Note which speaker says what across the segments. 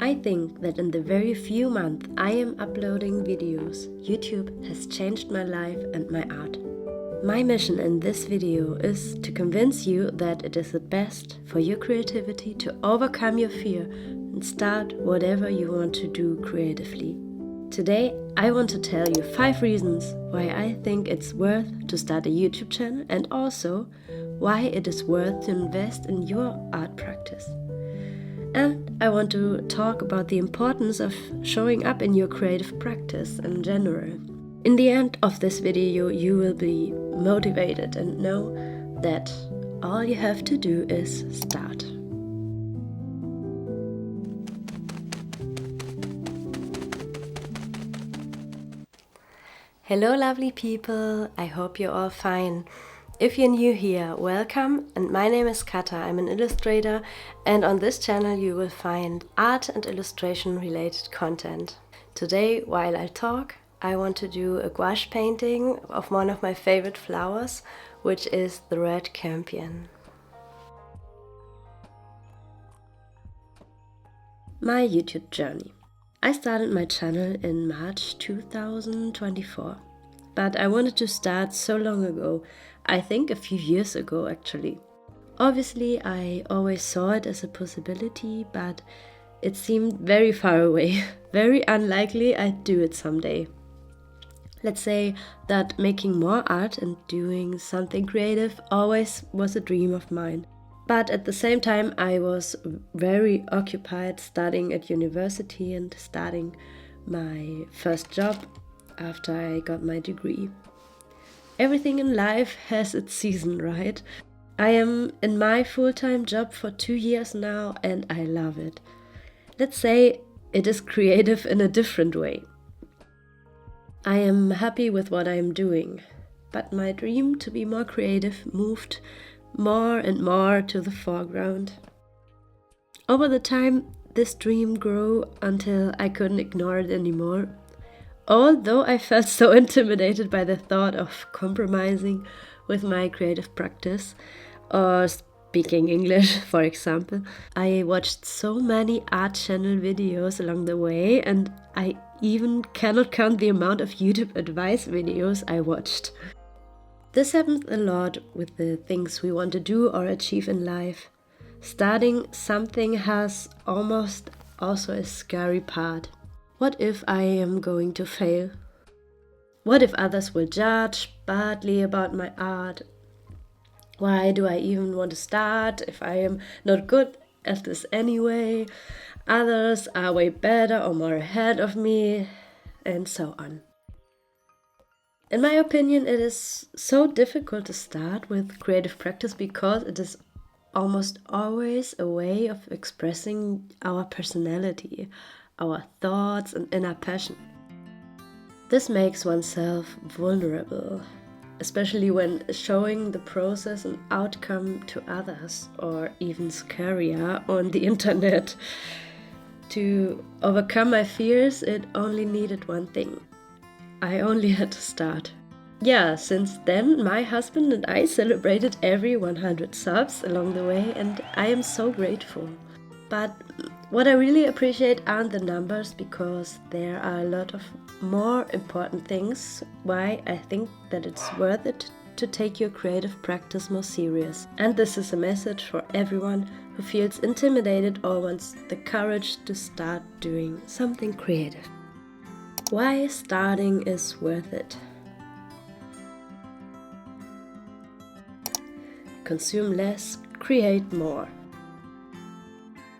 Speaker 1: I think that in the very few months I am uploading videos, YouTube has changed my life and my art. My mission in this video is to convince you that it is the best for your creativity to overcome your fear and start whatever you want to do creatively. Today I want to tell you 5 reasons why I think it's worth to start a YouTube channel and also why it is worth to invest in your art practice. And I want to talk about the importance of showing up in your creative practice in general. In the end of this video, you will be motivated and know that all you have to do is start. Hello lovely people, I hope you're all fine. If you're new here, welcome, and my name is Kata. I'm an illustrator, and on this channel you will find art and illustration related content. Today, while I talk, I want to do a gouache painting of one of my favorite flowers, which is the red campion. My YouTube journey. I started my channel in March 2024, but I wanted to start so long ago. I think a few years ago actually. Obviously I always saw it as a possibility, but it seemed very far away, very unlikely I'd do it someday. Let's say that making more art and doing something creative always was a dream of mine. But at the same time I was very occupied studying at university and starting my first job after I got my degree. Everything in life has its season, right? I am in my full-time job for 2 years now and I love it. Let's say it is creative in a different way. I am happy with what I am doing, but my dream to be more creative moved more and more to the foreground. Over the time, this dream grew until I couldn't ignore it anymore. Although I felt so intimidated by the thought of compromising with my creative practice, or speaking English, for example, I watched so many art channel videos along the way, and I even cannot count the amount of YouTube advice videos I watched. This happens a lot with the things we want to do or achieve in life. Starting something has almost also a scary part. What if I am going to fail? What if others will judge badly about my art? Why do I even want to start if I am not good at this anyway? Others are way better or more ahead of me, and so on. In my opinion, it is so difficult to start with creative practice because it is almost always a way of expressing our personality, our thoughts and inner passion. This makes oneself vulnerable, especially when showing the process and outcome to others, or even scarier, on the internet. To overcome my fears, it only needed one thing. I only had to start. Yeah, since then my husband and I celebrated every 100 subs along the way, and I am so grateful. But what I really appreciate aren't the numbers, because there are a lot of more important things why I think that it's worth it to take your creative practice more serious. And this is a message for everyone who feels intimidated or wants the courage to start doing something creative. Why starting is worth it. Consume less, create more.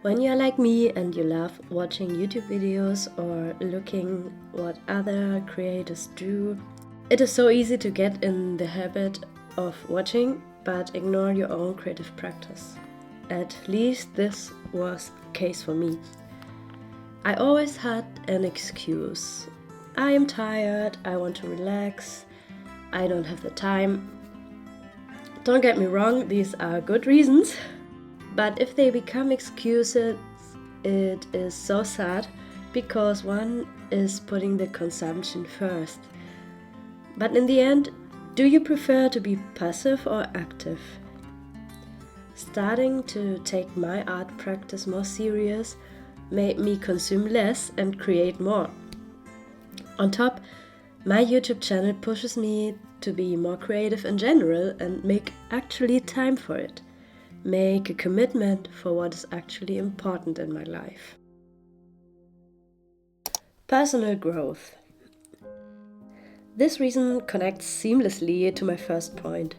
Speaker 1: When you're like me and you love watching YouTube videos or looking what other creators do, it is so easy to get in the habit of watching but ignore your own creative practice. At least this was the case for me. I always had an excuse. I am tired, I want to relax, I don't have the time. Don't get me wrong, these are good reasons. But if they become excuses, it is so sad, because one is putting the consumption first. But in the end, do you prefer to be passive or active? Starting to take my art practice more serious made me consume less and create more. On top, my YouTube channel pushes me to be more creative in general and make actually time for it. Make a commitment for what is actually important in my life. Personal growth. This reason connects seamlessly to my first point.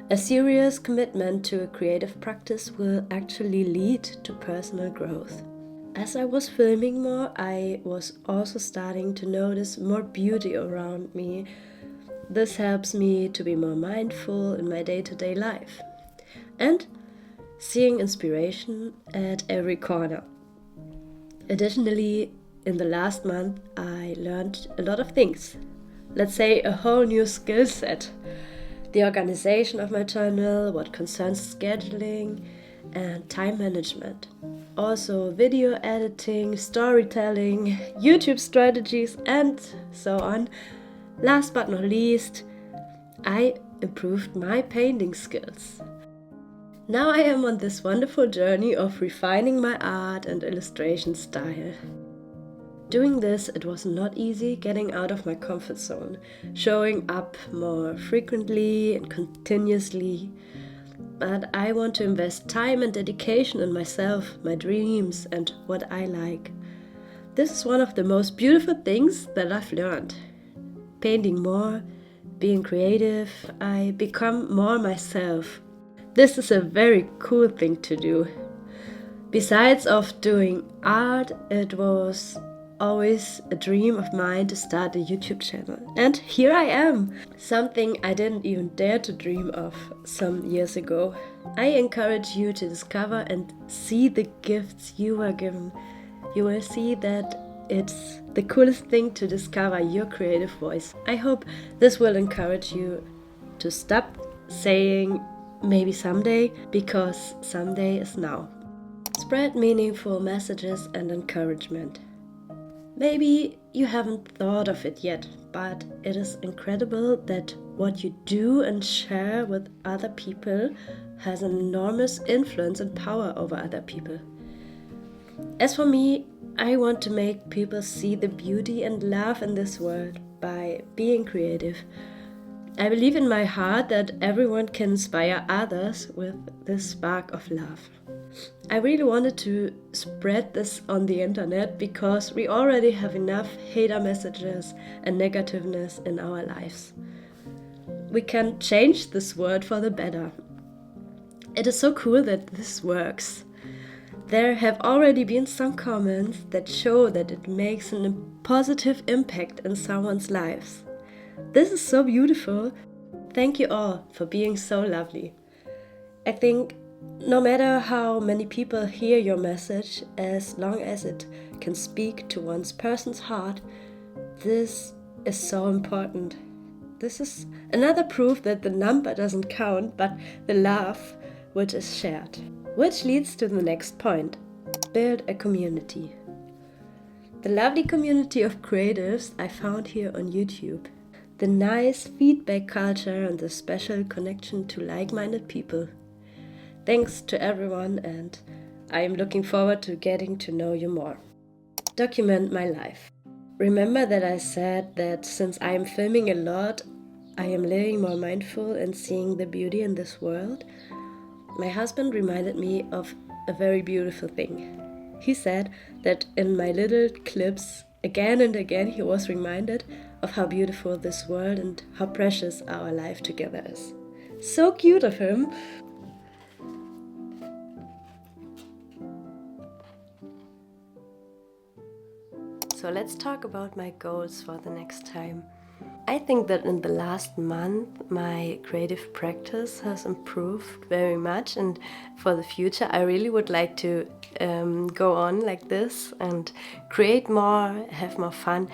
Speaker 1: A serious commitment to a creative practice will actually lead to personal growth. As I was filming more, I was also starting to notice more beauty around me. This helps me to be more mindful in my day-to-day life. And seeing inspiration at every corner. Additionally, in the last month, I learned a lot of things. Let's say a whole new skill set. The organization of my channel, what concerns scheduling and time management. Also video editing, storytelling, YouTube strategies, and so on. Last but not least, I improved my painting skills. Now I am on this wonderful journey of refining my art and illustration style. Doing this, it was not easy getting out of my comfort zone, showing up more frequently and continuously. But I want to invest time and dedication in myself, my dreams, and what I like. This is one of the most beautiful things that I've learned. Painting more, being creative, I become more myself. This is a very cool thing to do. Besides of doing art, it was always a dream of mine to start a YouTube channel. And here I am! Something I didn't even dare to dream of some years ago. I encourage you to discover and see the gifts you were given. You will see that it's the coolest thing to discover your creative voice. I hope this will encourage you to stop saying maybe someday, because someday is now. Spread meaningful messages and encouragement. Maybe you haven't thought of it yet, but it is incredible that what you do and share with other people has an enormous influence and power over other people. As for me, I want to make people see the beauty and love in this world by being creative. I believe in my heart that everyone can inspire others with this spark of love. I really wanted to spread this on the internet because we already have enough hater messages and negativeness in our lives. We can change this world for the better. It is so cool that this works. There have already been some comments that show that it makes a positive impact in someone's lives. This is so beautiful. Thank you all for being so lovely. I think no matter how many people hear your message, as long as it can speak to one's person's heart, this is so important. This is another proof that the number doesn't count, but the love which is shared. Which leads to the next point. Build a community. The lovely community of creatives I found here on YouTube. The nice feedback culture and the special connection to like-minded people. Thanks to everyone, and I am looking forward to getting to know you more. Document my life. Remember that I said that since I am filming a lot, I am living more mindful and seeing the beauty in this world. My husband reminded me of a very beautiful thing. He said that in my little clips, again and again, he was reminded of how beautiful this world and how precious our life together is. So cute of him! So let's talk about my goals for the next time. I think that in the last month my creative practice has improved very much, and for the future I really would like to go on like this and create more, have more fun.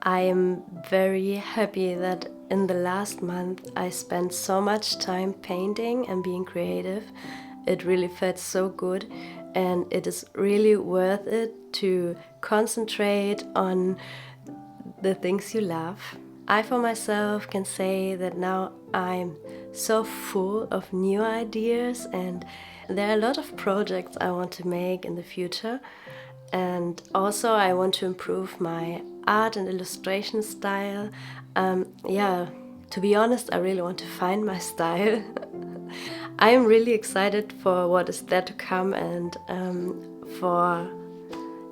Speaker 1: I am very happy that in the last month I spent so much time painting and being creative. It really felt so good, and it is really worth it to concentrate on the things you love. I for myself can say that now I'm so full of new ideas, and there are a lot of projects I want to make in the future. And also I want to improve my art and illustration style. Yeah, to be honest, I really want to find my style. I am really excited for what is there to come and for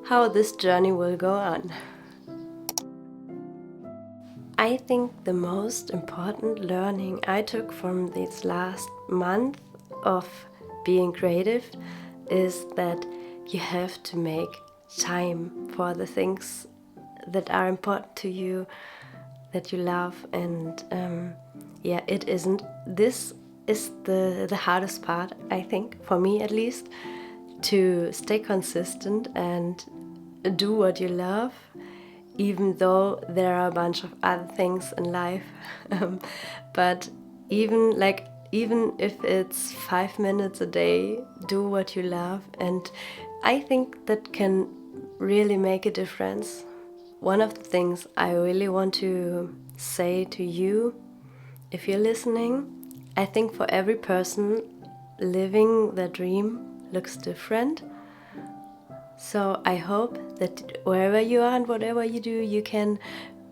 Speaker 1: how this journey will go on. I think the most important learning I took from this last month of being creative is that you have to make time for the things that are important to you, that you love, and yeah, it isn't. This is the hardest part, I think, for me at least, to stay consistent and do what you love, even though there are a bunch of other things in life. But even if it's 5 minutes a day, do what you love, and I think that can really make a difference. One of the things I really want to say to you, if you're listening, I think for every person, living their dream looks different. So I hope that wherever you are and whatever you do, you can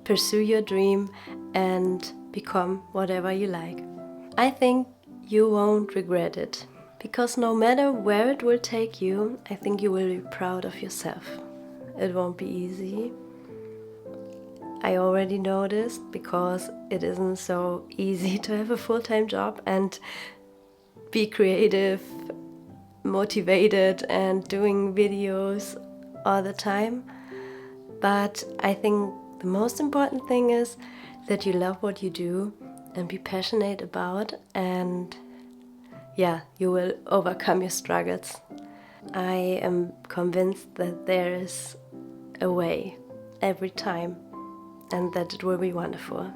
Speaker 1: pursue your dream and become whatever you like. I think you won't regret it, because no matter where it will take you, I think you will be proud of yourself. It won't be easy. I already know this because it isn't so easy to have a full-time job and be creative, motivated, and doing videos all the time. But I think the most important thing is that you love what you do and be passionate about, and yeah, you will overcome your struggles. I am convinced that there is a way every time, and that it will be wonderful.